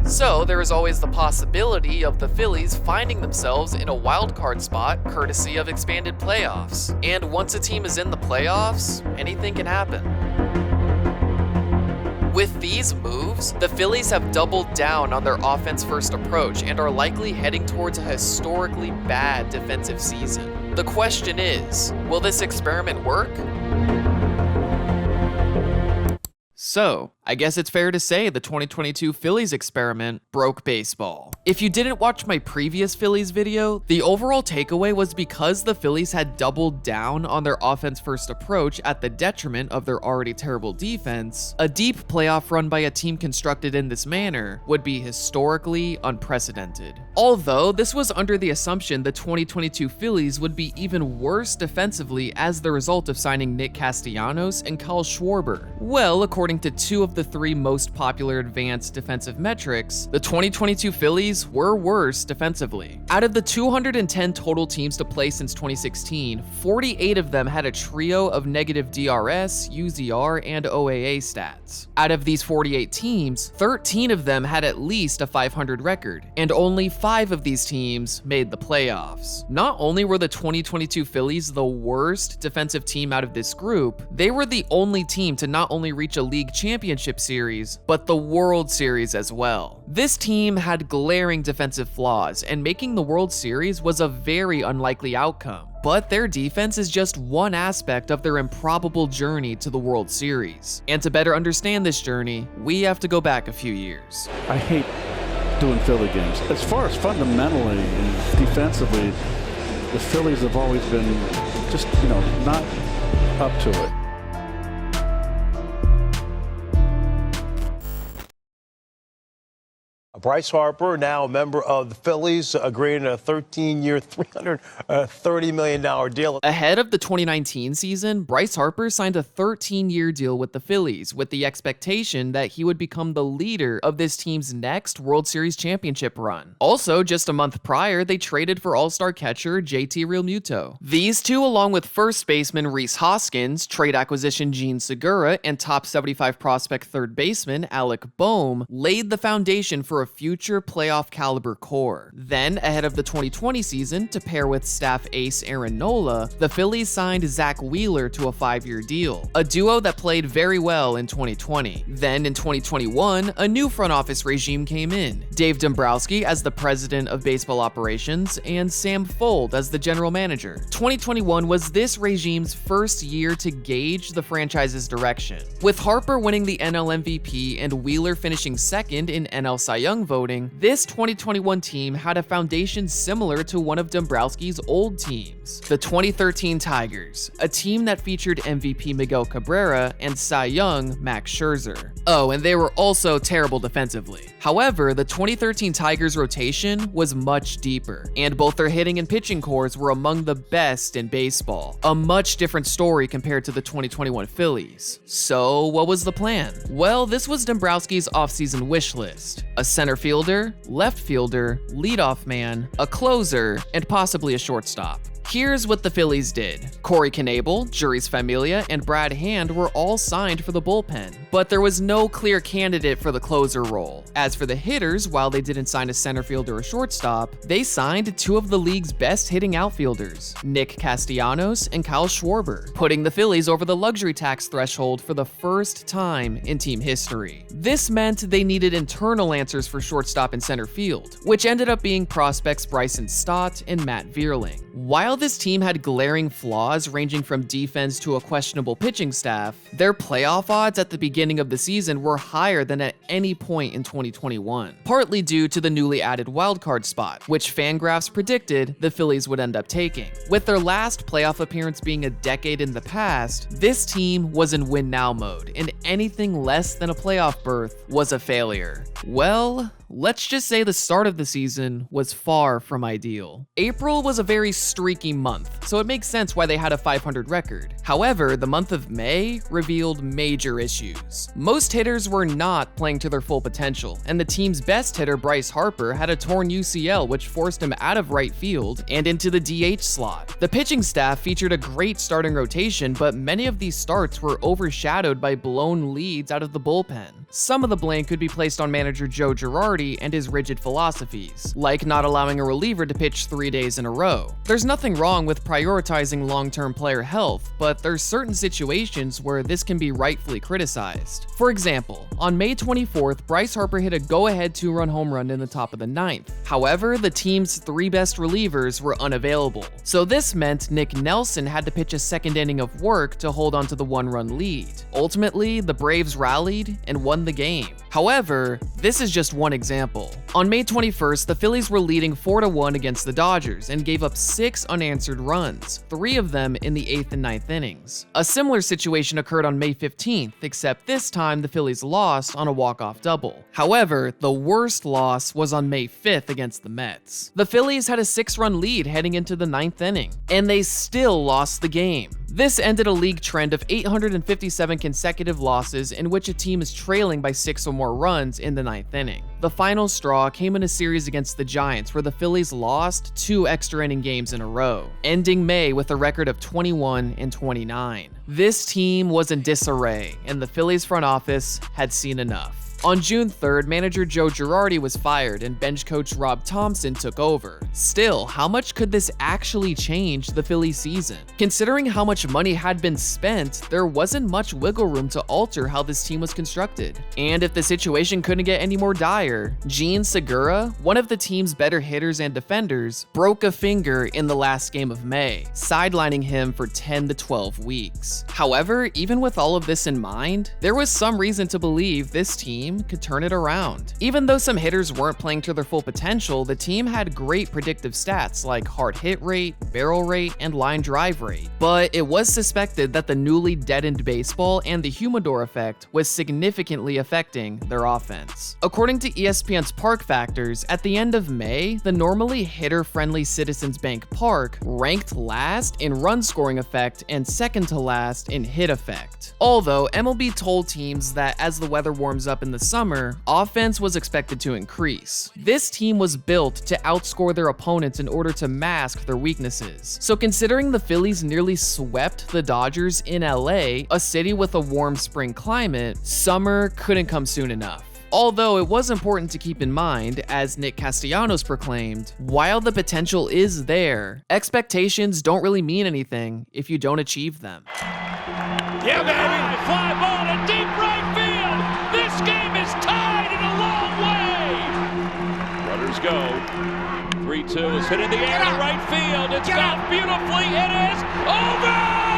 So there is always the possibility of the Phillies finding themselves in a wildcard spot courtesy of expanded playoffs. And once a team is in the playoffs, anything can happen. With these moves, the Phillies have doubled down on their offense-first approach and are likely heading towards a historically bad defensive season. The question is, will this experiment work? So, I guess it's fair to say the 2022 Phillies experiment broke baseball. If you didn't watch my previous Phillies video, the overall takeaway was because the Phillies had doubled down on their offense-first approach at the detriment of their already terrible defense, a deep playoff run by a team constructed in this manner would be historically unprecedented. Although, this was under the assumption the 2022 Phillies would be even worse defensively as the result of signing Nick Castellanos and Kyle Schwarber. Well, according to two of the three most popular advanced defensive metrics, the 2022 Phillies were worse defensively. Out of the 210 total teams to play since 2016, 48 of them had a trio of negative DRS, UZR, and OAA stats. Out of these 48 teams, 13 of them had at least a 500 record, and only 5 of these teams made the playoffs. Not only were the 2022 Phillies the worst defensive team out of this group, they were the only team to not only reach a league championship series, but the World Series as well. This team had glaring defensive flaws, and making the World Series was a very unlikely outcome. But their defense is just one aspect of their improbable journey to the World Series. And to better understand this journey, we have to go back a few years. I hate doing Philly games. As far as fundamentally and defensively, the Phillies have always been just, not up to it. Bryce Harper, now a member of the Phillies, agreeing to a 13-year, $330 million deal. Ahead of the 2019 season, Bryce Harper signed a 13-year deal with the Phillies, with the expectation that he would become the leader of this team's next World Series championship run. Also, just a month prior, they traded for All-Star catcher JT Realmuto. These two, along with first baseman Rhys Hoskins, trade acquisition Gene Segura, and top 75 prospect third baseman Alec Boehm, laid the foundation for a future playoff caliber core. Then, ahead of the 2020 season, to pair with staff ace Aaron Nola, the Phillies signed Zach Wheeler to a 5-year deal, a duo that played very well in 2020. Then in 2021, a new front office regime came in, Dave Dombrowski as the president of baseball operations and Sam Fuld as the general manager. 2021 was this regime's first year to gauge the franchise's direction, with Harper winning the NL MVP and Wheeler finishing second in NL Cy Young voting. This 2021 team had a foundation similar to one of Dombrowski's old teams, the 2013 Tigers, a team that featured MVP Miguel Cabrera and Cy Young Max Scherzer. Oh, and they were also terrible defensively. However, the 2013 Tigers rotation was much deeper, and both their hitting and pitching cores were among the best in baseball. A much different story compared to the 2021 Phillies. So, what was the plan? Well, this was Dombrowski's offseason wish list: a center fielder, left fielder, leadoff man, a closer, and possibly a shortstop. Here's what the Phillies did. Corey Knebel, Juris Familia, and Brad Hand were all signed for the bullpen, but there was no clear candidate for the closer role. As for the hitters, while they didn't sign a center fielder or shortstop, they signed two of the league's best hitting outfielders, Nick Castellanos and Kyle Schwarber, putting the Phillies over the luxury tax threshold for the first time in team history. This meant they needed internal answers for shortstop and center field, which ended up being prospects Bryson Stott and Matt Vierling. While this team had glaring flaws ranging from defense to a questionable pitching staff, their playoff odds at the beginning of the season were higher than at any point in 2021, partly due to the newly added wildcard spot, which Fangraphs predicted the Phillies would end up taking. With their last playoff appearance being a decade in the past, this team was in win-now mode, and anything less than a playoff berth was a failure. Well, let's just say the start of the season was far from ideal. April was a very streaky team month, so it makes sense why they had a 500 record. However, the month of May revealed major issues. Most hitters were not playing to their full potential, and the team's best hitter, Bryce Harper, had a torn UCL which forced him out of right field and into the DH slot. The pitching staff featured a great starting rotation, but many of these starts were overshadowed by blown leads out of the bullpen. Some of the blame could be placed on manager Joe Girardi and his rigid philosophies, like not allowing a reliever to pitch 3 days in a row. There's nothing wrong with prioritizing long-term player health, but there's certain situations where this can be rightfully criticized. For example, on May 24th, Bryce Harper hit a go-ahead 2-run home run in the top of the 9th. However, the team's 3 best relievers were unavailable, so this meant Nick Nelson had to pitch a second inning of work to hold on to the 1-run lead. Ultimately, the Braves rallied and won the game. However, this is just one example. On May 21st, the Phillies were leading 4-1 against the Dodgers and gave up 6 unanswered runs, 3 of them in the 8th and 9th innings. A similar situation occurred on May 15th, except this time the Phillies lost on a walk-off double. However, the worst loss was on May 5th against the Mets. The Phillies had a 6-run lead heading into the 9th inning, and they still lost the game. This ended a league trend of 857 consecutive losses in which a team is trailing by 6 or more runs in the 9th inning. The final straw came in a series against the Giants where the Phillies lost 2 extra inning games in a row, ending May with a record of 21-29. This team was in disarray, and the Phillies front office had seen enough. On June 3rd, manager Joe Girardi was fired and bench coach Rob Thompson took over. Still, how much could this actually change the Phillies season? Considering how much money had been spent, there wasn't much wiggle room to alter how this team was constructed. And if the situation couldn't get any more dire, Jean Segura, one of the team's better hitters and defenders, broke a finger in the last game of May, sidelining him for 10 to 12 weeks. However, even with all of this in mind, there was some reason to believe this team could turn it around. Even though some hitters weren't playing to their full potential, the team had great predictive stats like hard hit rate, barrel rate, and line drive rate. But it was suspected that the newly deadened baseball and the humidor effect was significantly affecting their offense. According to ESPN's Park Factors, at the end of May, the normally hitter-friendly Citizens Bank Park ranked last in run scoring effect and second to last in hit effect. Although MLB told teams that as the weather warms up in the summer, offense was expected to increase. This team was built to outscore their opponents in order to mask their weaknesses. So considering the Phillies nearly swept the Dodgers in LA, a city with a warm spring climate, summer couldn't come soon enough. Although it was important to keep in mind, as Nick Castellanos proclaimed, while the potential is there, expectations don't really mean anything if you don't achieve them. Yeah, baby! Fly ball to deep right field! This game is tied in a long way! Runners go. 3-2 is hit in the air to right field. It's gone beautifully. It is over!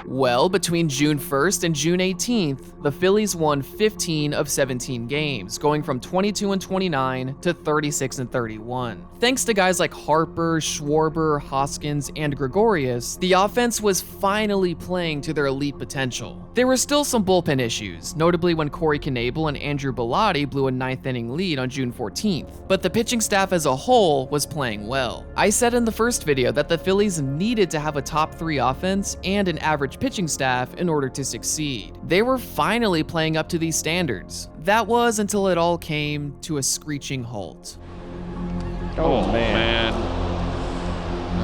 Well, between June 1st and June 18th, the Phillies won 15 of 17 games, going from 22-29 to 36-31. Thanks to guys like Harper, Schwarber, Hoskins, and Gregorius, the offense was finally playing to their elite potential. There were still some bullpen issues, notably when Corey Knebel and Andrew Bellotti blew a 9th inning lead on June 14th, but the pitching staff as a whole was playing well. I said in the first video that the Phillies needed to have a top 3 offense and an average pitching staff in order to succeed. They were finally playing up to these standards. That was until it all came to a screeching halt. Oh, man.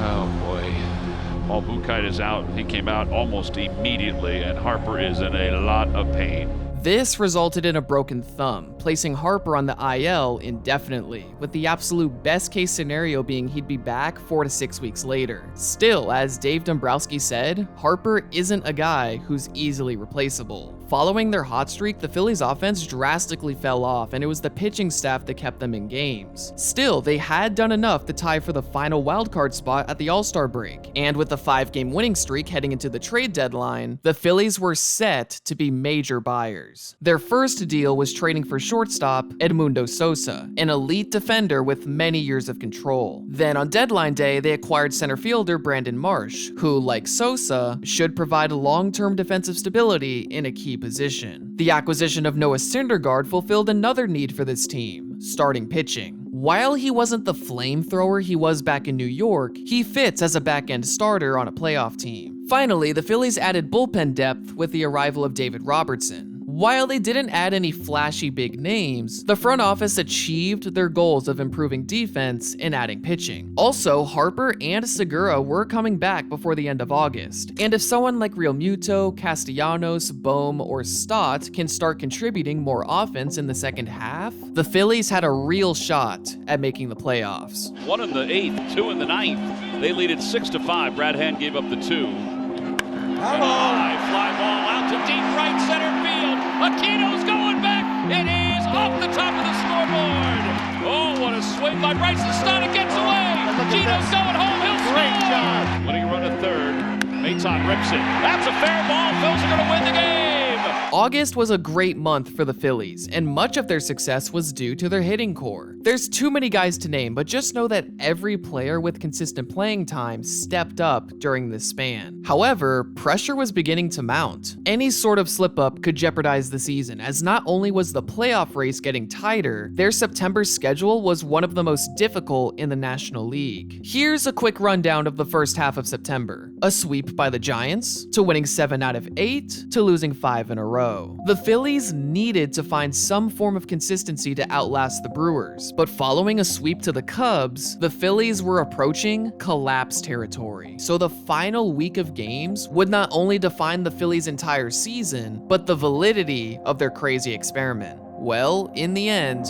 Oh, boy. Paul Buchheit is out. He came out almost immediately, and Harper is in a lot of pain. This resulted in a broken thumb, placing Harper on the IL indefinitely, with the absolute best case scenario being he'd be back 4 to 6 weeks later. Still, as Dave Dombrowski said, Harper isn't a guy who's easily replaceable. Following their hot streak, the Phillies' offense drastically fell off, and it was the pitching staff that kept them in games. Still, they had done enough to tie for the final wildcard spot at the All-Star break, and with the 5-game winning streak heading into the trade deadline, the Phillies were set to be major buyers. Their first deal was trading for shortstop Edmundo Sosa, an elite defender with many years of control. Then on deadline day, they acquired center fielder Brandon Marsh, who, like Sosa, should provide long-term defensive stability in a key position. The acquisition of Noah Syndergaard fulfilled another need for this team, starting pitching. While he wasn't the flamethrower he was back in New York, he fits as a back-end starter on a playoff team. Finally, the Phillies added bullpen depth with the arrival of David Robertson. While they didn't add any flashy big names, the front office achieved their goals of improving defense and adding pitching. Also, Harper and Segura were coming back before the end of August, and if someone like Real Muto, Castellanos, Bohm, or Stott can start contributing more offense in the second half, the Phillies had a real shot at making the playoffs. 1 in the 8th, 2 in the 9th. They lead it 6-5. Brad Hand gave up the 2. High fly ball out to deep right center field. Aquino's going back. It is off the top of the scoreboard. Oh, what a swing by Bryson Stott. It gets away. Aquino's going home. He'll score. Winning run to third. Maton rips it. That's a fair ball. Phils are going to win the game. August was a great month for the Phillies, and much of their success was due to their hitting core. There's too many guys to name, but just know that every player with consistent playing time stepped up during this span. However, pressure was beginning to mount. Any sort of slip-up could jeopardize the season, as not only was the playoff race getting tighter, their September schedule was one of the most difficult in the National League. Here's a quick rundown of the first half of September. A sweep by the Giants, to winning 7 out of 8, to losing 5 in a row. The Phillies needed to find some form of consistency to outlast the Brewers, but following a sweep to the Cubs, the Phillies were approaching collapse territory. So the final week of games would not only define the Phillies' entire season, but the validity of their crazy experiment. Well, in the end,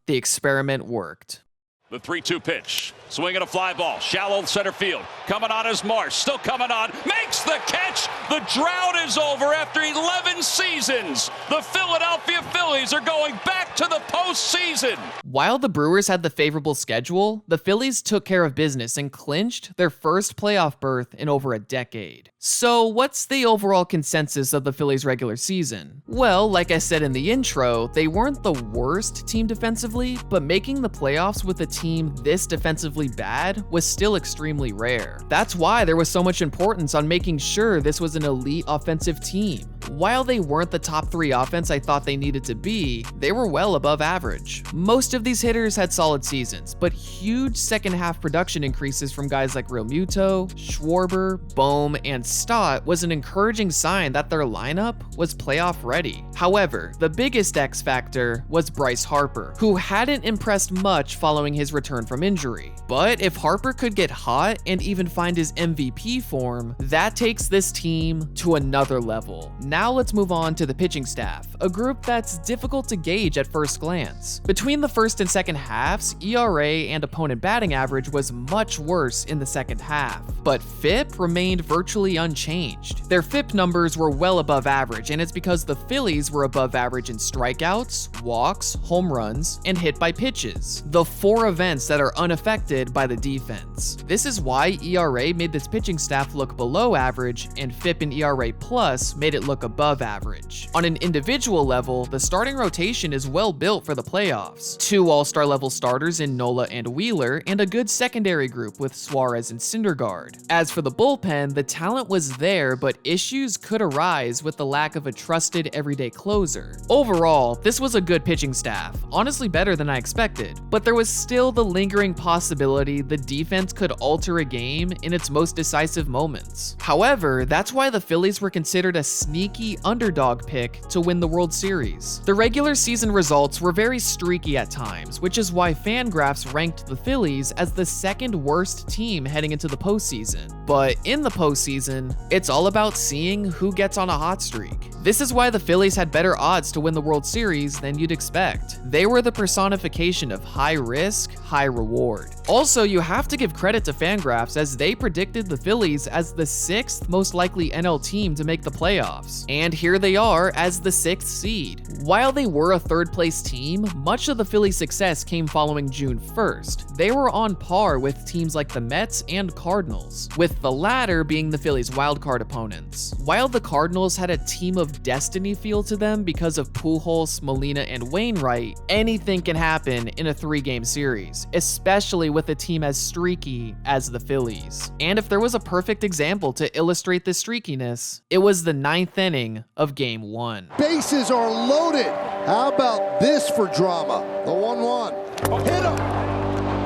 the experiment worked. The 3-2 pitch. Swinging a fly ball. Shallow center field. Coming on is Marsh. Still coming on. Makes the catch. The drought is over after 11 seasons. The Philadelphia Phillies are going back to the postseason. While the Brewers had the favorable schedule, the Phillies took care of business and clinched their first playoff berth in over a decade. So what's the overall consensus of the Phillies' regular season? Well, like I said in the intro, they weren't the worst team defensively, but making the playoffs with a team this defensively bad was still extremely rare. That's why there was so much importance on making sure this was an elite offensive team. While they weren't the top 3 offense I thought they needed to be, they were well above average. Most of these hitters had solid seasons, but huge second half production increases from guys like Real Muto, Schwarber, Bohm, and Stott was an encouraging sign that their lineup was playoff ready. However, the biggest X factor was Bryce Harper, who hadn't impressed much following his return from injury. But if Harper could get hot and even find his MVP form, that takes this team to another level. Now let's move on to the pitching staff, a group that's difficult to gauge at first glance. Between the first and second halves, ERA and opponent batting average was much worse in the second half, but FIP remained virtually unchanged. Their FIP numbers were well above average, and it's because the Phillies were above average in strikeouts, walks, home runs, and hit by pitches, the 4 events that are unaffected by the defense. This is why ERA made this pitching staff look below average, and FIP and ERA plus made it look above average. On an individual level, the starting rotation is well built for the playoffs. 2 all-star level starters in Nola and Wheeler, and a good secondary group with Suarez and Syndergaard. As for the bullpen, the talent was there, but issues could arise with the lack of a trusted everyday closer. Overall, this was a good pitching staff, honestly better than I expected, but there was still the lingering possibility the defense could alter a game in its most decisive moments. However, that's why the Phillies were considered a sneaky underdog pick to win the World Series. The regular season results were very streaky at times, which is why Fangraphs ranked the Phillies as the 2nd worst team heading into the postseason. But in the postseason, it's all about seeing who gets on a hot streak. This is why the Phillies had better odds to win the World Series than you'd expect. They were the personification of high risk, high reward. Also, you have to give credit to Fangraphs, as they predicted the Phillies as the 6th most likely NL team to make the playoffs. And here they are as the 6th seed. While they were a 3rd place team, much of the Phillies' success came following June 1st. They were on par with teams like the Mets and Cardinals, with the latter being the Phillies' wildcard opponents. While the Cardinals had a team of of destiny feel to them because of Pujols, Molina, and Wainwright, anything can happen in a 3-game series, especially with a team as streaky as the Phillies. And if there was a perfect example to illustrate this streakiness, it was the 9th inning of Game 1. Bases are loaded. How about this for drama? The 1-1. Hit him.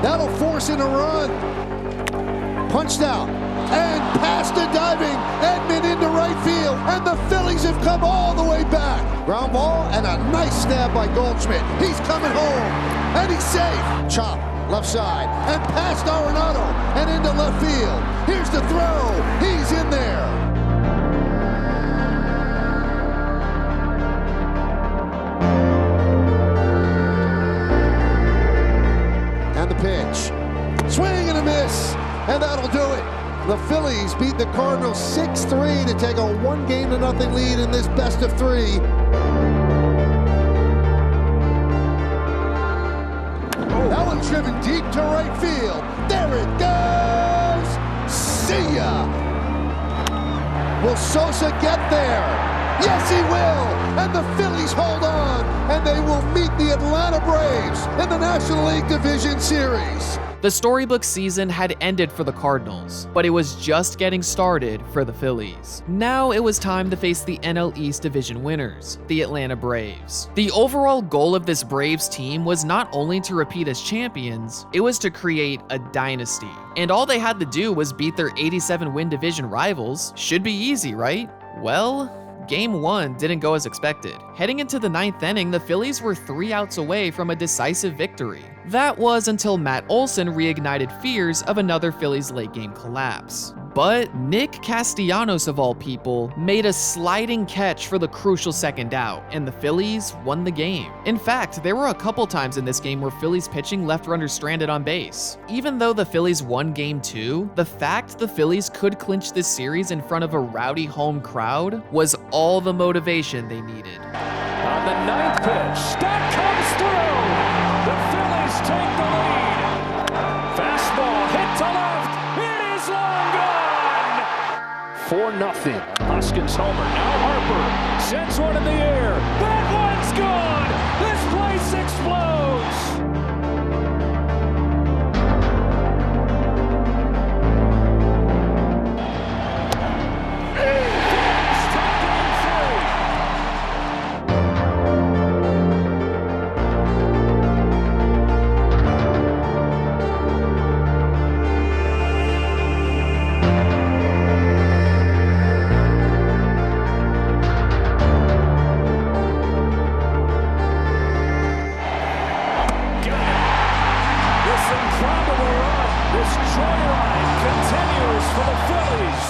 That'll force in a run. Punched out. And past the diving Edman into right field. And the Phillies have come all the way back. Ground ball and a nice stab by Goldschmidt. He's coming home. And he's safe. Chop. Left side. And past Arenado. And into left field. Here's the throw. He's in there. And the pitch. Swing and a miss. And that'll do it. The Phillies beat the Cardinals 6-3 to take a 1-0 lead in this best of 3. That one's driven deep to right field. There it goes. See ya. Will Sosa get there? Yes, he will. And the Phillies hold on. And they will meet the Atlanta Braves in the National League Division Series. The storybook season had ended for the Cardinals, but it was just getting started for the Phillies. Now it was time to face the NL East division winners, the Atlanta Braves. The overall goal of this Braves team was not only to repeat as champions, it was to create a dynasty. And all they had to do was beat their 87-win division rivals. Should be easy, right? Well, Game 1 didn't go as expected. Heading into the 9th inning, the Phillies were 3 outs away from a decisive victory. That was until Matt Olson reignited fears of another Phillies late-game collapse. But Nick Castellanos, of all people, made a sliding catch for the crucial second out, and the Phillies won the game. In fact, there were a couple times in this game where Phillies pitching left runners stranded on base. Even though the Phillies won Game 2, the fact the Phillies could clinch this series in front of a rowdy home crowd was all the motivation they needed. On the 9th pitch, Stott comes through. The Phillies take the lead. Fastball hit to left. It is long gone. 4-0. Hoskins homer. Now Harper sends one in the air. That one's gone. This place explodes.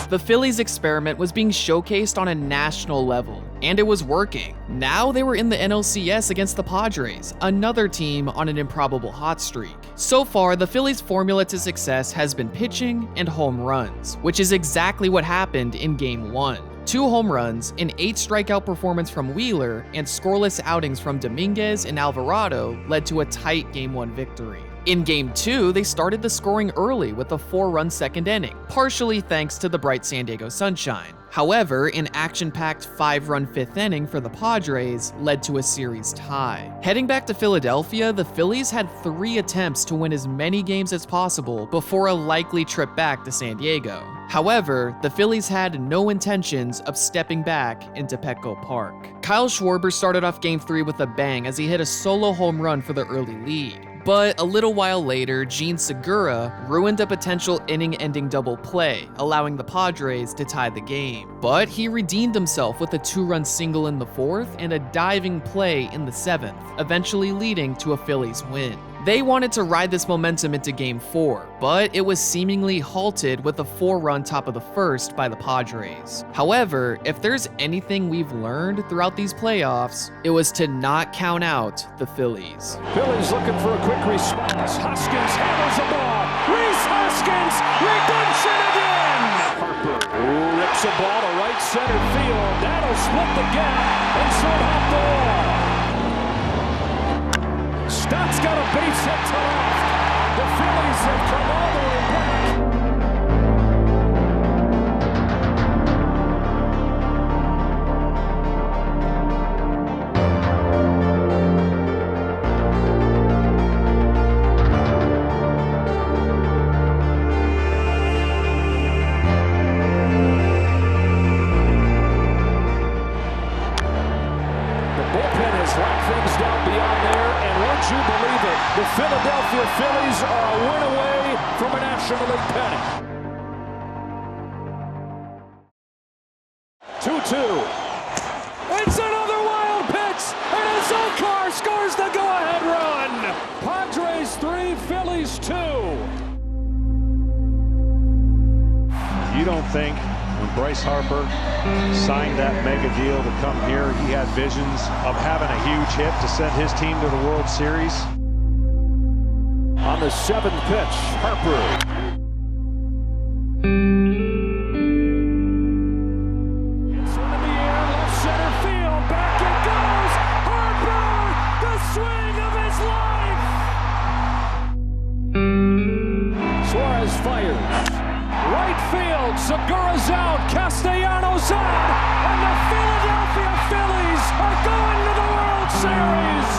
The Phillies experiment was being showcased on a national level, and it was working. Now they were in the NLCS against the Padres, another team on an improbable hot streak. So far, the Phillies' formula to success has been pitching and home runs, which is exactly what happened in Game 1. 2 home runs, an 8-strikeout performance from Wheeler, and scoreless outings from Dominguez and Alvarado led to a tight Game 1 victory. In Game 2, they started the scoring early with a 4-run second inning, partially thanks to the bright San Diego sunshine. However, an action-packed 5-run 5th inning for the Padres led to a series tie. Heading back to Philadelphia, the Phillies had 3 attempts to win as many games as possible before a likely trip back to San Diego. However, the Phillies had no intentions of stepping back into Petco Park. Kyle Schwarber started off Game 3 with a bang as he hit a solo home run for the early lead. But a little while later, Gene Segura ruined a potential inning-ending double play, allowing the Padres to tie the game. But he redeemed himself with a 2-run single in the 4th and a diving play in the 7th, eventually leading to a Phillies win. They wanted to ride this momentum into Game 4, but it was seemingly halted with a 4-run top of the 1st by the Padres. However, if there's anything we've learned throughout these playoffs, it was to not count out the Phillies. Phillies looking for a quick response. Hoskins handles the ball. Rhys Hoskins, redemption again! Harper rips a ball to right center field. That'll split the gap and sort off the wall. Stott's got a base hit to left. The Phillies have come all the way back. bullpen has locked things down beyond there, and would you believe it, the Philadelphia Phillies are a win away from a National League pennant. 2-2. It's another wild pitch, and Azócar scores the go-ahead run. Padres 3, Phillies 2. You don't think when Bryce Harper signed that mega deal to come here, he had visions of having a huge hit to send his team to the World Series? On the 7th pitch, Harper. It's one in the air, left center field, back it goes. Harper, the swing of his life. Suarez fires. Right field, Segura's out, Castellanos out, and the Philadelphia Phillies are going to the World Series.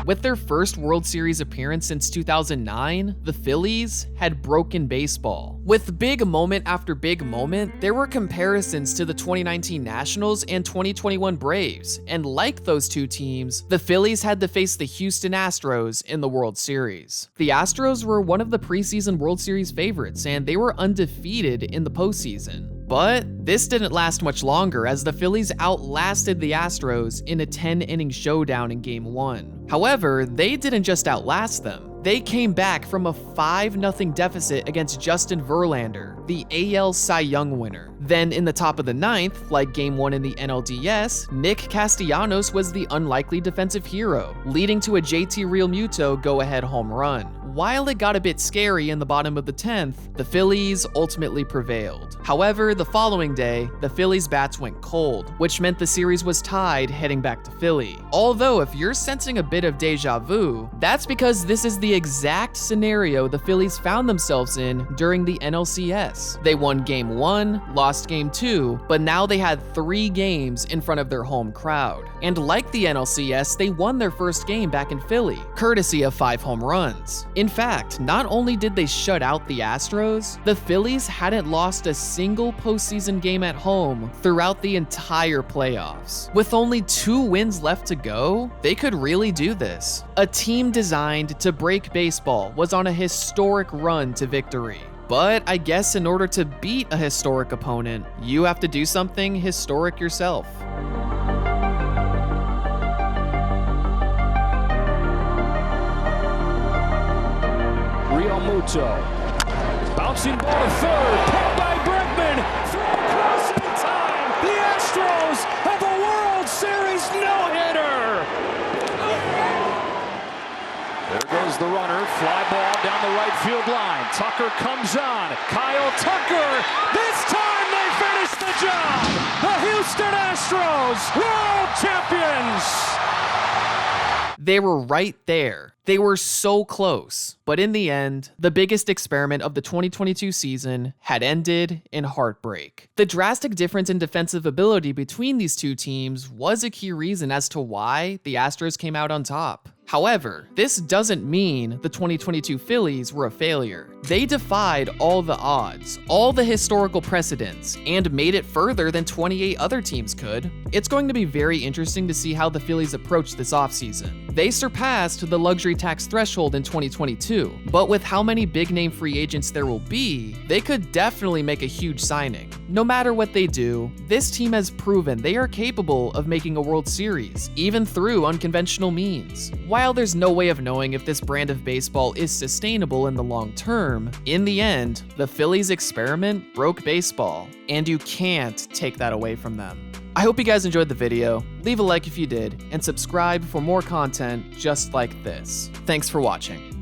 With their first World Series appearance since 2009, the Phillies had broken baseball. With big moment after big moment, there were comparisons to the 2019 Nationals and 2021 Braves, and like those two teams, the Phillies had to face the Houston Astros in the World Series. The Astros were one of the preseason World Series favorites, and they were undefeated in the postseason. But this didn't last much longer as the Phillies outlasted the Astros in a 10-inning showdown in Game 1. However, they didn't just outlast them. They came back from a 5-0 deficit against Justin Verlander, the AL Cy Young winner. Then in the top of the 9th, like Game 1 in the NLDS, Nick Castellanos was the unlikely defensive hero, leading to a JT Realmuto go-ahead home run. While it got a bit scary in the bottom of the 10th, the Phillies ultimately prevailed. However, the following day, the Phillies' bats went cold, which meant the series was tied heading back to Philly. Although if you're sensing a bit of deja vu, that's because this is the exact scenario the Phillies found themselves in during the NLCS. They won Game 1, lost Game 2, but now they had 3 games in front of their home crowd. And like the NLCS, they won their first game back in Philly, courtesy of 5 home runs. In fact, not only did they shut out the Astros, the Phillies hadn't lost a single postseason game at home throughout the entire playoffs. With only 2 wins left to go, they could really do this. A team designed to break baseball was on a historic run to victory. But I guess in order to beat a historic opponent, you have to do something historic yourself. Realmuto. Bouncing ball to third, picked by Bregman. Throw across in time. The Astros have a World Series no-hitter. There goes the runner. Fly ball down the right field line. Tucker comes on. Kyle Tucker. This time they finish the job. The Houston Astros, world champions. They were right there. They were so close. But in the end, the biggest experiment of the 2022 season had ended in heartbreak. The drastic difference in defensive ability between these two teams was a key reason as to why the Astros came out on top. However, this doesn't mean the 2022 Phillies were a failure. They defied all the odds, all the historical precedents, and made it further than 28 other teams could. It's going to be very interesting to see how the Phillies approach this offseason. They surpassed the luxury tax threshold in 2022, but with how many big-name free agents there will be, they could definitely make a huge signing. No matter what they do, this team has proven they are capable of making a World Series, even through unconventional means. While there's no way of knowing if this brand of baseball is sustainable in the long term, in the end, the Phillies experiment broke baseball, and you can't take that away from them. I hope you guys enjoyed the video. Leave a like if you did, and subscribe for more content just like this. Thanks for watching.